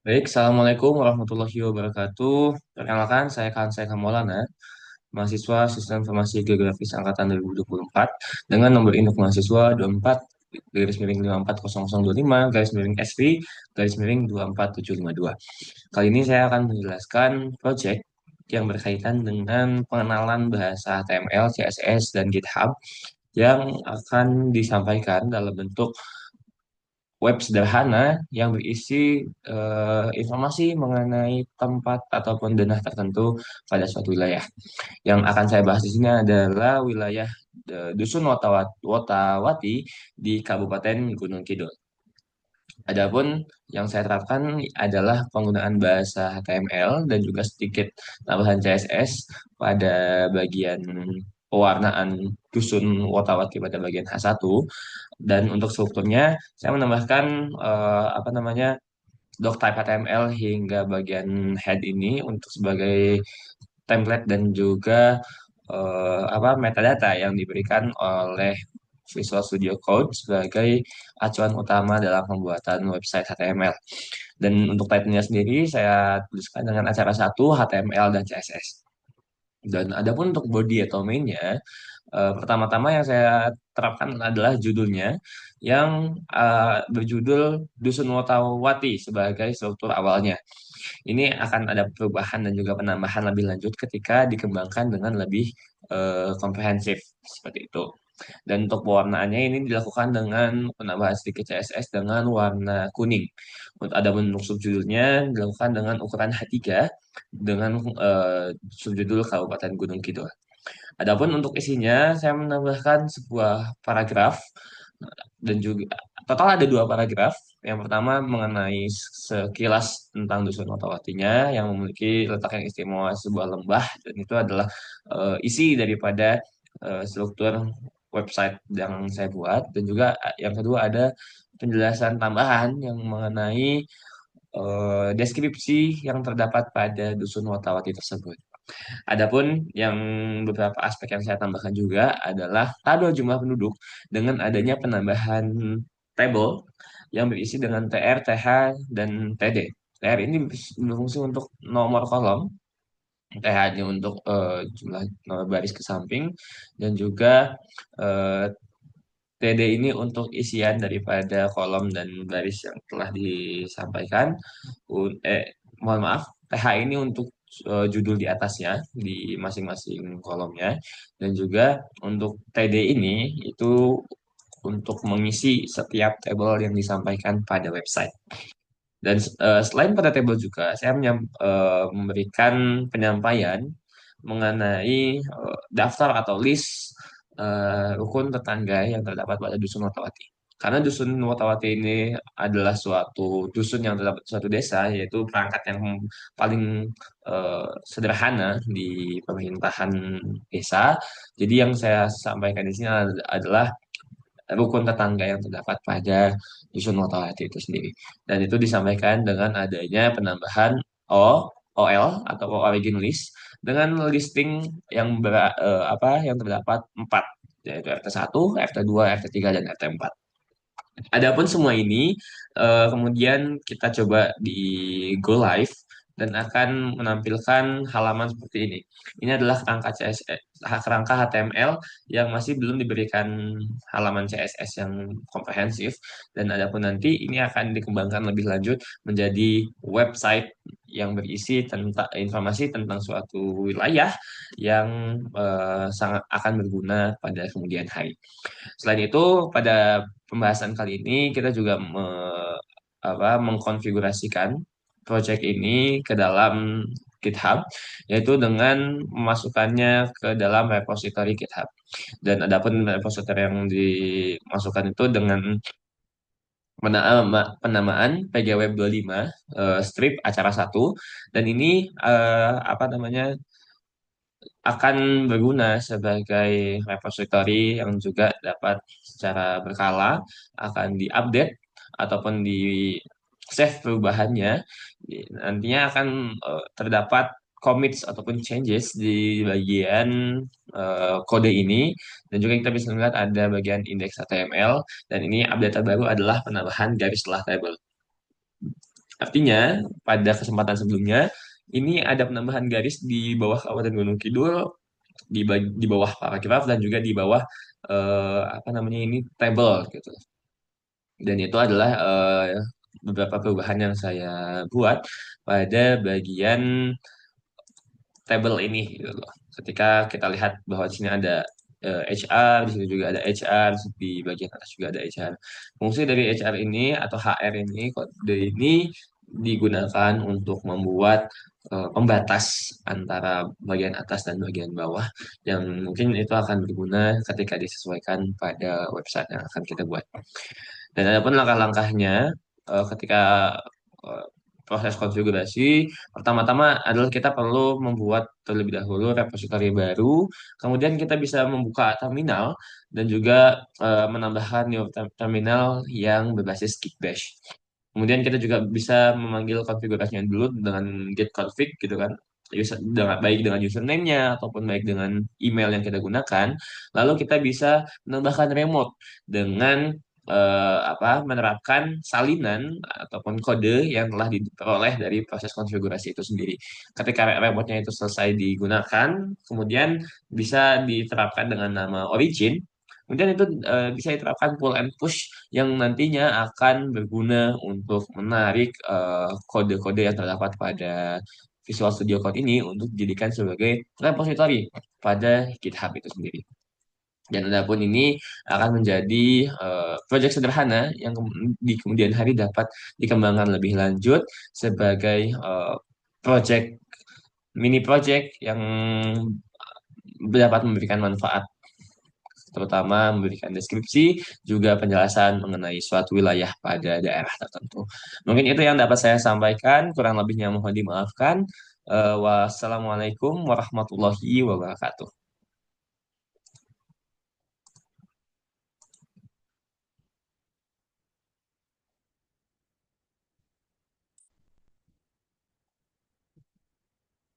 Baik, Assalamualaikum warahmatullahi wabarakatuh. Perkenalkan, saya Kansai Kamolana, mahasiswa Sistem Informasi Geografis Angkatan 2024 dengan nomor induk mahasiswa 24 garis miring 540025 garis miring SV garis miring 24752. Kali ini saya akan menjelaskan proyek yang berkaitan dengan pengenalan bahasa HTML, CSS, dan GitHub yang akan disampaikan dalam bentuk web sederhana yang berisi informasi mengenai tempat ataupun denah tertentu pada suatu wilayah. Yang akan saya bahas di sini adalah wilayah Dusun Wotawati di Kabupaten Gunung Kidul. Adapun yang saya terapkan adalah penggunaan bahasa HTML dan juga sedikit tambahan CSS pada bagian pewarnaan Dusun Wotawati pada bagian H1, dan untuk strukturnya saya menambahkan apa namanya doctype HTML hingga bagian head ini untuk sebagai template dan juga apa metadata yang diberikan oleh Visual Studio Code sebagai acuan utama dalam pembuatan website HTML. Dan untuk type-nya sendiri saya tuliskan dengan acara satu HTML dan CSS. Dan adapun untuk body atau main-nya, pertama-tama yang saya terapkan adalah judulnya yang berjudul Dusun Wotawati sebagai struktur awalnya. Ini akan ada perubahan dan juga penambahan lebih lanjut ketika dikembangkan dengan lebih komprehensif seperti itu. Dan untuk pewarnaannya ini dilakukan dengan penambahan sedikit CSS dengan warna kuning. Untuk ada bentuk subjudulnya dilakukan dengan ukuran H3 dengan subjudul Kabupaten Gunung Kidul. Adapun untuk isinya, saya menambahkan sebuah paragraf dan juga total ada dua paragraf. Yang pertama mengenai sekilas tentang Dusun Otawatinya yang memiliki letak yang istimewa sebuah lembah, dan itu adalah isi daripada struktur website yang saya buat. Dan juga yang kedua ada penjelasan tambahan yang mengenai deskripsi yang terdapat pada Dusun Watawati tersebut. Adapun yang beberapa aspek yang saya tambahkan juga adalah tabel jumlah penduduk dengan adanya penambahan tabel yang berisi dengan TR, TH, dan TD. TR ini berfungsi untuk nomor kolom, TH-nya untuk jumlah nomor baris ke samping, dan juga eh, TD ini untuk isian daripada kolom dan baris yang telah disampaikan. Mohon maaf, TH ini untuk judul di atasnya di masing-masing kolomnya, dan juga untuk TD ini itu untuk mengisi setiap tabel yang disampaikan pada website. Dan selain pada tabel juga, saya memberikan penyampaian mengenai daftar atau list rukun tetangga yang terdapat pada Dusun Watawati. Karena Dusun Watawati ini adalah suatu dusun yang terdapat di suatu desa, yaitu perangkat yang paling sederhana di pemerintahan desa. Jadi yang saya sampaikan di sini adalah rukun tetangga yang terdapat pada Dusun Watawati itu sendiri. Dan itu disampaikan dengan adanya penambahan OL atau origin list dengan listing yang terdapat 4, yaitu RT1, RT2, RT3, dan RT4. Adapun semua ini kemudian kita coba di go live dan akan menampilkan halaman seperti ini. Ini adalah kerangka CSS, kerangka HTML yang masih belum diberikan halaman CSS yang komprehensif, dan adapun nanti ini akan dikembangkan lebih lanjut menjadi website yang berisi tentang informasi tentang suatu wilayah yang sangat akan berguna pada kemudian hari. Selain itu, pada pembahasan kali ini kita juga mengkonfigurasikan project ini ke dalam GitHub, yaitu dengan memasukkannya ke dalam repository GitHub. Dan adapun repository yang dimasukkan itu dengan penamaan PGWeb 25 strip acara satu, dan ini apa namanya akan berguna sebagai repository yang juga dapat secara berkala akan diupdate ataupun di save perubahannya. Nantinya akan terdapat commits ataupun changes di bagian kode ini, dan juga kita bisa melihat ada bagian index HTML, dan ini update terbaru adalah penambahan garis setelah table. Artinya, pada kesempatan sebelumnya, ini ada penambahan garis di bawah Kabupaten Gunung Kidul, di bawah paragraf dan juga di bawah apa namanya ini table gitu. Dan itu adalah beberapa perubahan yang saya buat pada bagian table ini gitu loh. Ketika kita lihat bahwa di sini ada HR, di sini juga ada HR, di bagian atas juga ada HR. Fungsi dari HR ini atau HR ini, kode ini digunakan untuk membuat pembatas antara bagian atas dan bagian bawah yang mungkin itu akan berguna ketika disesuaikan pada website yang akan kita buat. Dan ada pun langkah-langkahnya ketika eh, proses konfigurasi, pertama-tama adalah kita perlu membuat terlebih dahulu repositori baru, kemudian kita bisa membuka terminal dan juga menambahkan new terminal yang berbasis Geekbash. Kemudian kita juga bisa memanggil konfigurasinya dulu dengan get config gitu kan. Baik dengan username-nya ataupun baik dengan email yang kita gunakan. Lalu kita bisa menambahkan remote dengan menerapkan salinan ataupun kode yang telah diperoleh dari proses konfigurasi itu sendiri. Ketika remote-nya itu selesai digunakan, kemudian bisa diterapkan dengan nama origin. Kemudian itu bisa diterapkan pull and push yang nantinya akan berguna untuk menarik kode-kode yang terdapat pada Visual Studio Code ini untuk dijadikan sebagai repository pada GitHub itu sendiri. Dan adapun ini akan menjadi proyek sederhana yang di kemudian hari dapat dikembangkan lebih lanjut sebagai proyek mini project yang dapat memberikan manfaat, terutama memberikan deskripsi, juga penjelasan mengenai suatu wilayah pada daerah tertentu. Mungkin itu yang dapat saya sampaikan, kurang lebihnya mohon dimaafkan. Wassalamualaikum warahmatullahi wabarakatuh.